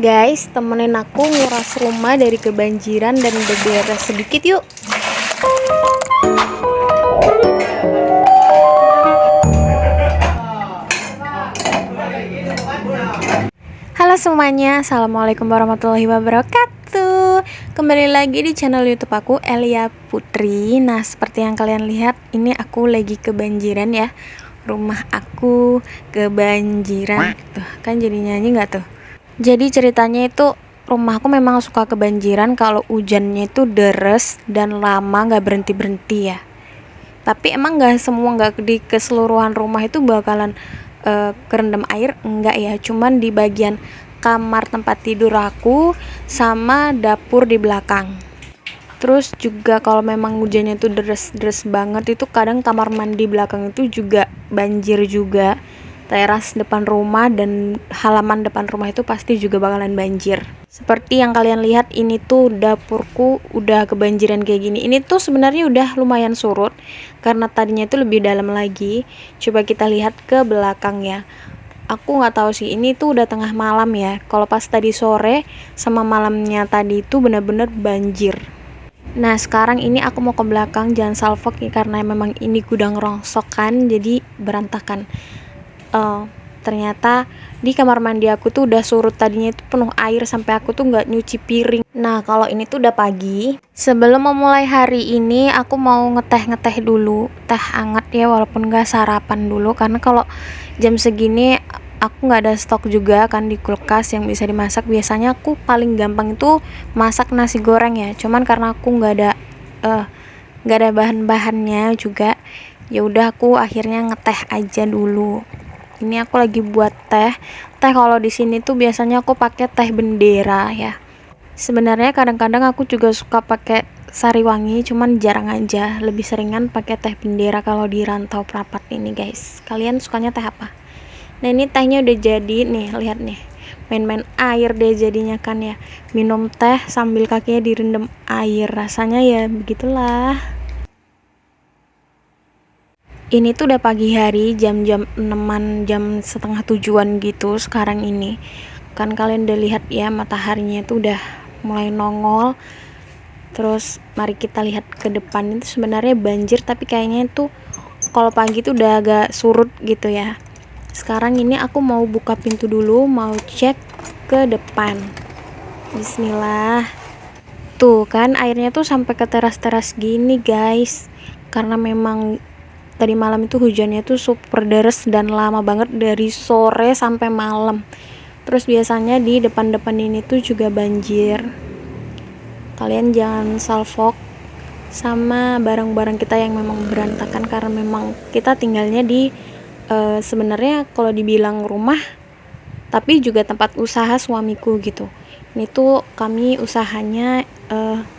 Guys, temenin aku nguras rumah dari kebanjiran dan beberes sedikit yuk. Halo semuanya, assalamualaikum warahmatullahi wabarakatuh. Kembali lagi di channel YouTube aku, Elia Putri. Nah, seperti yang kalian lihat, ini aku lagi kebanjiran ya. Rumah aku kebanjiran. Tuh, kan jadi nyanyi nggak tuh? Jadi ceritanya itu rumahku memang suka kebanjiran kalau hujannya itu deres dan lama nggak berhenti-berhenti ya. Tapi emang nggak semua, nggak di keseluruhan rumah itu bakalan kerendam air, enggak ya. Cuman di bagian kamar tempat tidur aku sama dapur di belakang. Terus juga kalau memang hujannya itu deres-deres banget, itu kadang kamar mandi belakang itu juga banjir juga. Teras depan rumah dan halaman depan rumah itu pasti juga bakalan banjir. Seperti yang kalian lihat, ini tuh dapurku udah kebanjiran kayak gini. Ini tuh sebenarnya udah lumayan surut karena tadinya itu lebih dalam lagi. Coba kita lihat ke belakang ya. Aku nggak tahu sih, ini tuh udah tengah malam ya. Kalau pas tadi sore sama malamnya tadi itu benar-benar banjir. Nah, sekarang ini aku mau ke belakang, jangan salfok ya, karena memang ini gudang rongsokan jadi berantakan. Ternyata di kamar mandi aku tuh udah surut, tadinya itu penuh air sampai aku tuh nggak nyuci piring. Nah, kalau ini tuh udah pagi. Sebelum memulai hari ini aku mau ngeteh dulu, teh hangat ya, walaupun nggak sarapan dulu karena kalau jam segini aku nggak ada stok juga kan di kulkas yang bisa dimasak. Biasanya aku paling gampang itu masak nasi goreng ya, cuman karena aku nggak ada bahan-bahannya juga, ya udah aku akhirnya ngeteh aja dulu. Ini aku lagi buat teh. Kalau di sini tuh biasanya aku pakai teh bendera ya. Sebenarnya kadang-kadang aku juga suka pakai sari wangi, cuman jarang aja. Lebih seringan pakai teh bendera kalau di rantau perapat ini, guys. Kalian sukanya teh apa? Nah, ini tehnya udah jadi nih, lihat nih. Main-main air deh jadinya kan ya. Minum teh sambil kakinya direndam air. Rasanya ya begitulah. Ini tuh udah pagi hari, jam-jam 6-an, jam setengah 7-an gitu sekarang ini. Kan kalian udah lihat ya, mataharinya itu udah mulai nongol. Terus mari kita lihat ke depan, itu sebenarnya banjir tapi kayaknya itu kalau pagi itu udah agak surut gitu ya. Sekarang ini aku mau buka pintu dulu, mau cek ke depan. Bismillah. Tuh kan airnya tuh sampai ke teras-teras gini, guys. Karena memang tadi malam itu hujannya tuh super deres dan lama banget, dari sore sampai malam. Terus biasanya di depan-depan ini tuh juga banjir. Kalian jangan salfok sama barang-barang kita yang memang berantakan karena memang kita tinggalnya di sebenarnya kalau dibilang rumah tapi juga tempat usaha suamiku gitu. Ini tuh kami usahanya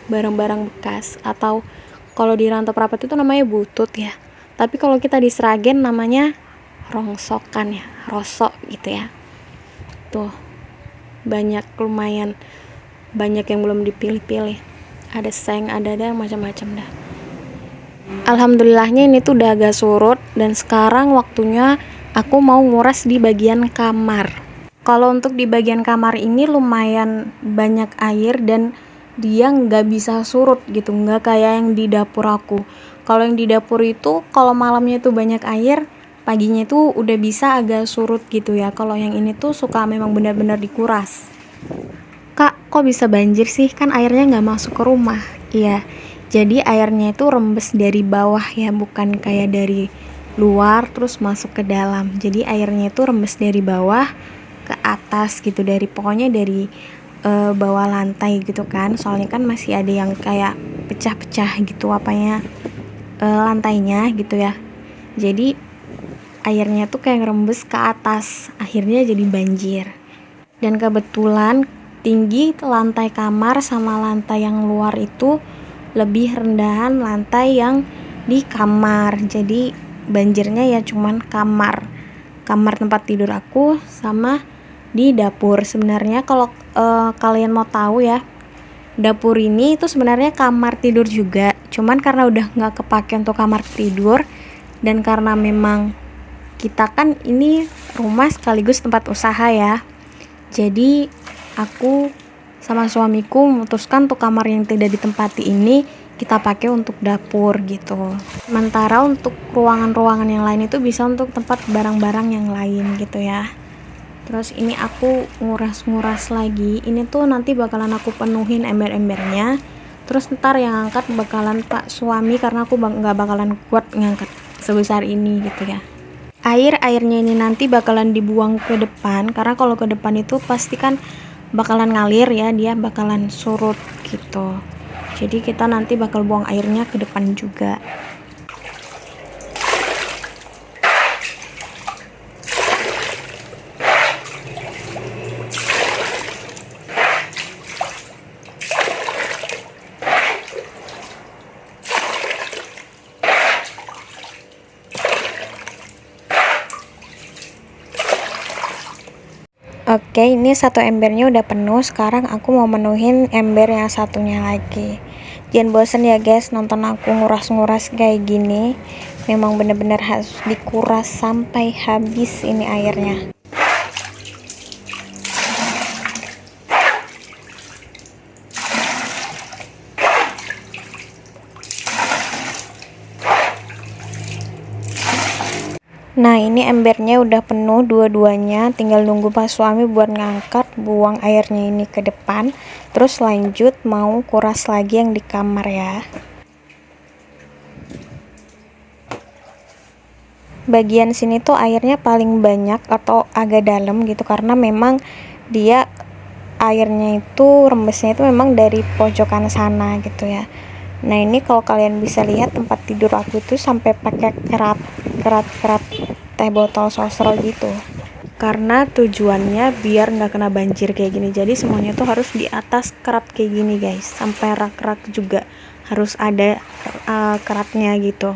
barang-barang bekas, atau kalau di rantau perapat itu namanya butut ya. Tapi kalau kita di Sragen namanya rongsokan ya, rosok gitu ya. Tuh, lumayan banyak yang belum dipilih-pilih. Ada seng, ada macam-macam dah. Alhamdulillahnya ini tuh udah agak surut dan sekarang waktunya aku mau nguras di bagian kamar. Kalau untuk di bagian kamar ini lumayan banyak air dan dia nggak bisa surut gitu, nggak kayak yang di dapur aku. Kalau yang di dapur itu kalau malamnya tuh banyak air, paginya tuh udah bisa agak surut gitu ya. Kalau yang ini tuh suka memang benar-benar dikuras. Kak, kok bisa banjir sih? Kan airnya nggak masuk ke rumah. Iya, jadi airnya itu rembes dari bawah ya, bukan kayak dari luar terus masuk ke dalam. Jadi airnya itu rembes dari bawah ke atas gitu, pokoknya dari bawah lantai gitu kan. Soalnya kan masih ada yang kayak pecah-pecah gitu lantainya gitu ya. Jadi airnya tuh kayak ngerembes ke atas, akhirnya jadi banjir. Dan kebetulan tinggi lantai kamar sama lantai yang luar itu lebih rendahan lantai yang di kamar. Jadi banjirnya ya cuman kamar tempat tidur aku sama di dapur. Sebenarnya kalau kalian mau tahu ya, dapur ini itu sebenarnya kamar tidur juga, cuman karena udah nggak kepake untuk kamar tidur dan karena memang kita kan ini rumah sekaligus tempat usaha ya, jadi aku sama suamiku memutuskan untuk kamar yang tidak ditempati ini kita pakai untuk dapur gitu. Sementara untuk ruangan-ruangan yang lain itu bisa untuk tempat barang-barang yang lain gitu ya. Terus ini aku nguras-nguras lagi. Ini tuh nanti bakalan aku penuhin ember-embernya. Terus ntar yang angkat bakalan Pak suami karena aku nggak bakalan kuat ngangkat sebesar ini gitu ya. Airnya ini nanti bakalan dibuang ke depan karena kalau ke depan itu pasti kan bakalan ngalir ya, dia bakalan surut gitu. Jadi kita nanti bakal buang airnya ke depan juga. Oke, ini satu embernya udah penuh. Sekarang aku mau menuhin ember yang satunya lagi. Jangan bosen ya guys nonton aku nguras-nguras kayak gini. Memang bener-bener harus dikuras sampai habis ini airnya. Nah ini embernya udah penuh dua-duanya, tinggal nunggu pas suami buat ngangkat buang airnya ini ke depan. Terus lanjut mau kuras lagi yang di kamar ya. Bagian sini tuh airnya paling banyak atau agak dalam gitu karena memang dia airnya itu rembesnya itu memang dari pojokan sana gitu ya. Nah ini kalau kalian bisa lihat tempat tidur aku itu sampai pakai kerat teh botol sosro gitu karena tujuannya biar nggak kena banjir kayak gini. Jadi semuanya tuh harus di atas kerat kayak gini guys, sampai rak-rak juga harus ada keratnya gitu.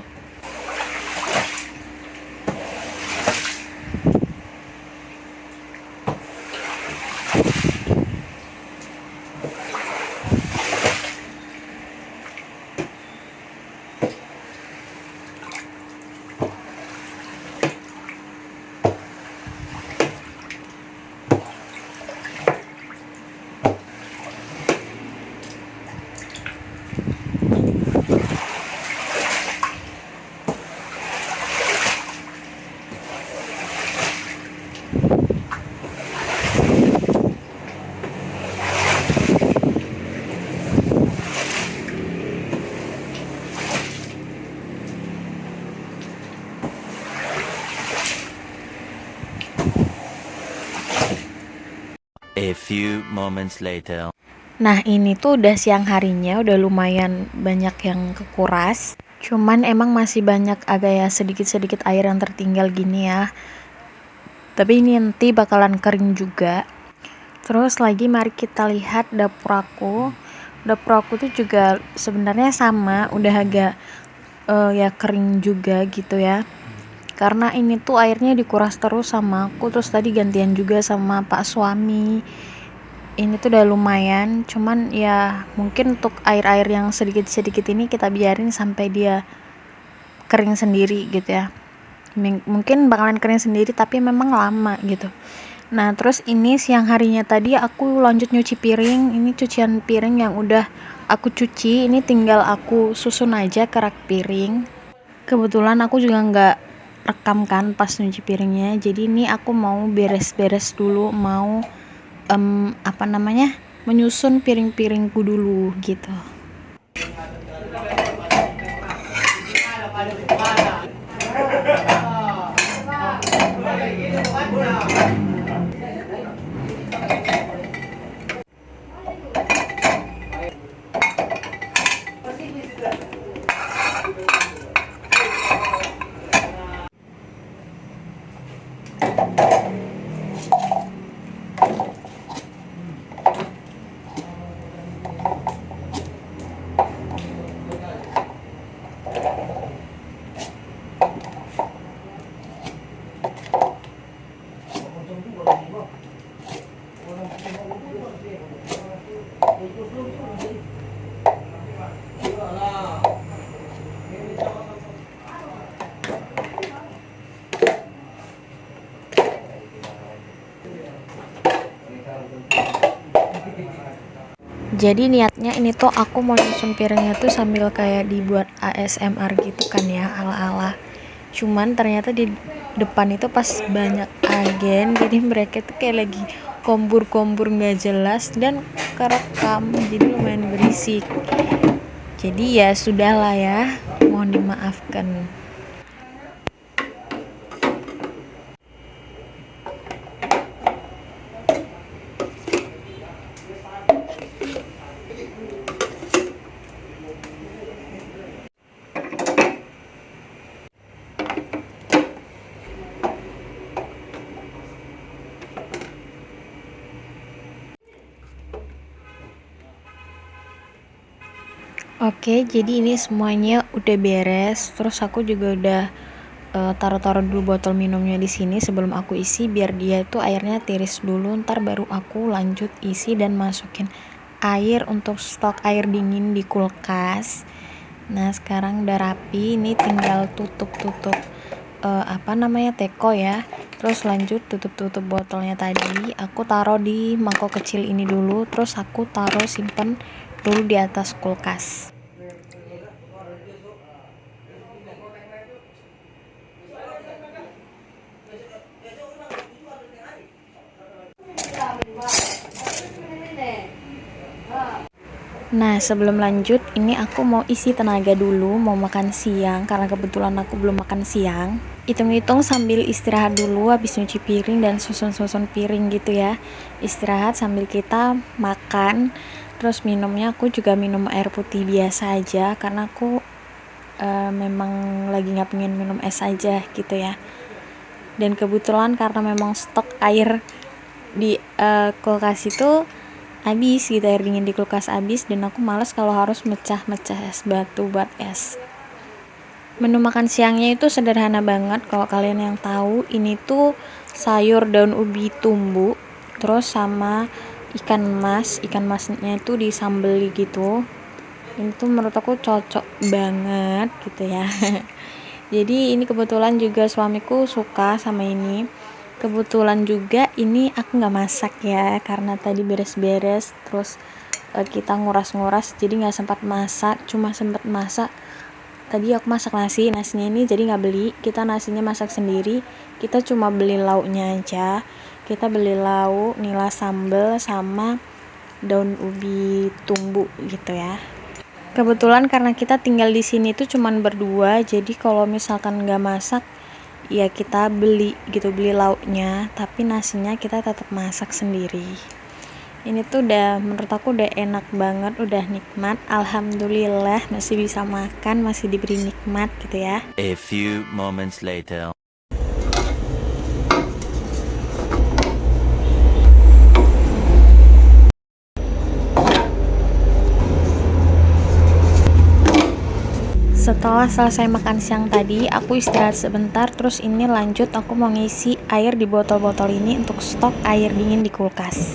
A few moments later. Nah ini tuh udah siang harinya, udah lumayan banyak yang kekuras. Cuman emang masih banyak agak ya sedikit-sedikit air yang tertinggal gini ya. Tapi ini nanti bakalan kering juga. Terus lagi mari kita lihat dapur aku. Dapur aku tuh juga sebenarnya sama, udah agak ya kering juga gitu ya. Karena ini tuh airnya dikuras terus sama aku, terus tadi gantian juga sama Pak suami. Ini tuh udah lumayan, cuman ya mungkin untuk air-air yang sedikit-sedikit ini kita biarin sampai dia kering sendiri gitu ya. Mungkin bakalan kering sendiri tapi memang lama gitu. Nah terus ini siang harinya tadi aku lanjut nyuci piring. Ini cucian piring yang udah aku cuci, ini tinggal aku susun aja ke rak piring. Kebetulan aku juga nggak rekam kan pas nyuci piringnya, jadi ini aku mau beres-beres dulu, mau menyusun piring-piringku dulu gitu. Jadi niatnya ini tuh aku mau nyusun piringnya tuh sambil kayak dibuat ASMR gitu kan ya, ala-ala. Cuman ternyata di depan itu pas banyak agen, jadi mereka tuh kayak lagi kombur-kombur nggak jelas dan kerekam, jadi lumayan berisik. Jadi ya sudahlah ya, mohon dimaafkan. Oke, jadi ini semuanya udah beres. Terus aku juga udah taruh-taruh dulu botol minumnya di sini sebelum aku isi, biar dia itu airnya tiris dulu. Ntar baru aku lanjut isi dan masukin air untuk stok air dingin di kulkas. Nah, sekarang udah rapi. Ini tinggal tutup-tutup teko ya. Terus lanjut tutup-tutup botolnya tadi. Aku taruh di mangkok kecil ini dulu. Terus aku taruh simpen dulu di atas kulkas. Nah, sebelum lanjut, ini aku mau isi tenaga dulu, mau makan siang, karena kebetulan aku belum makan siang. Hitung-hitung sambil istirahat dulu, habis nyuci piring dan susun-susun piring gitu ya. Istirahat sambil kita makan, terus minumnya aku juga minum air putih biasa aja, karena aku memang lagi nggak pengen minum es aja gitu ya. Dan kebetulan karena memang stok air di kulkas itu habis gitu, air dingin di kulkas habis, dan aku males kalau harus mecah-mecah es batu buat es. Menu makan siangnya itu sederhana banget. Kalau kalian yang tahu, ini tuh sayur daun ubi tumbu, terus sama ikan masnya itu disambeli gitu. Ini tuh menurut aku cocok banget gitu ya. Jadi ini kebetulan juga suamiku suka sama ini. Kebetulan juga ini aku nggak masak ya, karena tadi beres-beres terus kita nguras-nguras, jadi nggak sempat masak. Cuma sempat masak tadi aku masak nasinya ini jadi nggak beli, kita nasinya masak sendiri. Kita cuma beli lauknya aja, kita beli lauk, nila sambal sama daun ubi tumbu gitu ya. Kebetulan karena kita tinggal di sini tuh cuman berdua, jadi kalau misalkan nggak masak ya kita beli gitu, beli lauknya, tapi nasinya kita tetap masak sendiri. Ini tuh udah, menurut aku udah enak banget, udah nikmat. Alhamdulillah masih bisa makan, masih diberi nikmat gitu ya. A few moments later. Setelah selesai makan siang tadi, aku istirahat sebentar, terus ini lanjut aku mau ngisi air di botol-botol ini untuk stok air dingin di kulkas.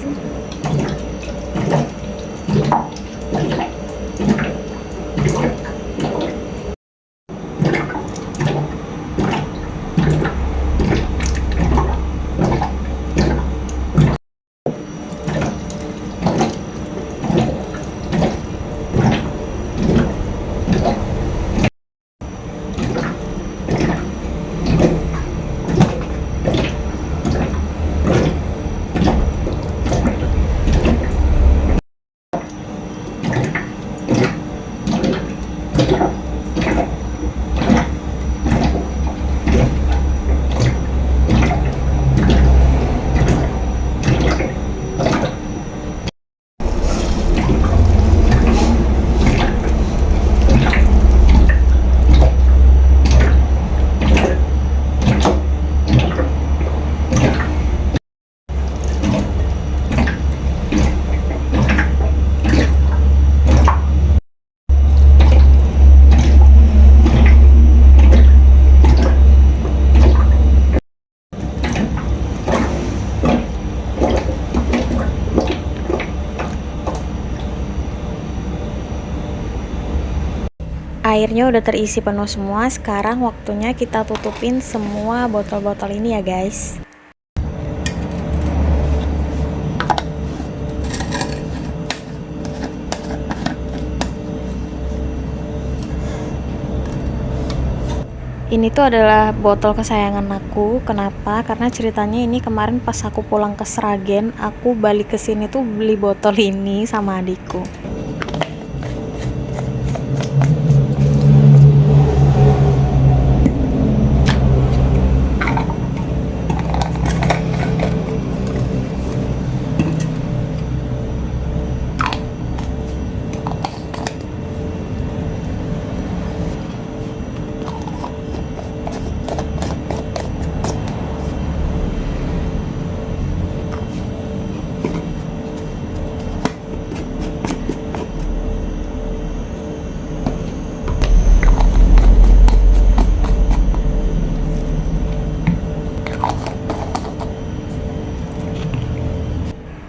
Airnya udah terisi penuh semua. Sekarang waktunya kita tutupin semua botol-botol ini ya guys. Ini tuh adalah botol kesayangan aku. Kenapa? Karena ceritanya ini kemarin pas aku pulang ke Sragen, aku balik ke sini tuh beli botol ini sama adikku.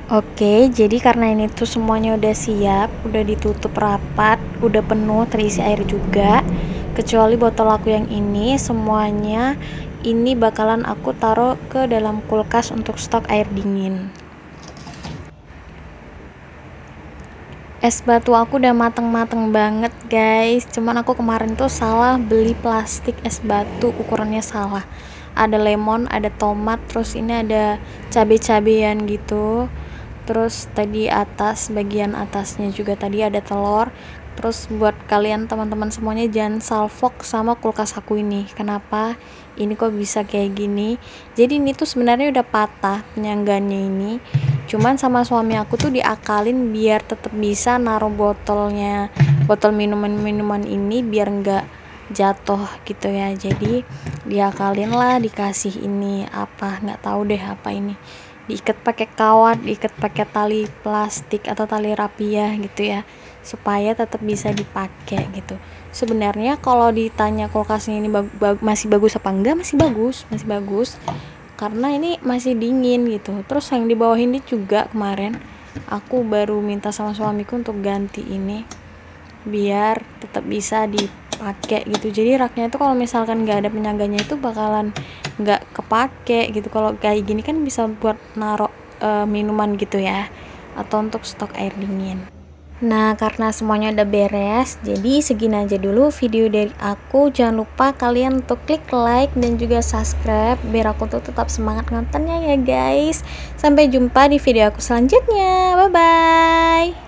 Oke, jadi karena ini tuh semuanya udah siap, udah ditutup rapat, udah penuh terisi air juga. Kecuali botol aku yang ini, semuanya ini bakalan aku taruh ke dalam kulkas untuk stok air dingin. Es batu aku udah mateng-mateng banget guys, cuman aku kemarin tuh salah beli plastik es batu, ukurannya salah. Ada lemon, ada tomat, terus ini ada cabe-cabean gitu. Terus tadi bagian atasnya juga tadi ada telur. Terus buat kalian teman-teman semuanya, jangan salfok sama kulkas aku ini. Kenapa? Ini kok bisa kayak gini? Jadi ini tuh sebenarnya udah patah penyangganya ini. Cuman sama suami aku tuh diakalin biar tetap bisa naruh botol minuman-minuman ini biar nggak jatuh gitu ya. Jadi diakalin lah, dikasih ini apa, nggak tahu deh apa ini, diikat pakai kawat, diikat pakai tali plastik atau tali rapia gitu ya, supaya tetap bisa dipakai gitu. Sebenarnya kalau ditanya kulkasnya ini masih bagus apa enggak, masih bagus karena ini masih dingin gitu. Terus yang di bawah ini juga kemarin aku baru minta sama suamiku untuk ganti ini biar tetap bisa dipakai gitu. Jadi raknya itu kalau misalkan nggak ada penyangganya itu bakalan nggak kepake gitu. Kalau kayak gini kan bisa buat naruh minuman gitu ya, atau untuk stok air dingin. Nah, karena semuanya udah beres, jadi segini aja dulu video dari aku. Jangan lupa kalian untuk klik like dan juga subscribe biar aku tuh tetap semangat nontonnya ya guys. Sampai jumpa di video aku selanjutnya. Bye bye.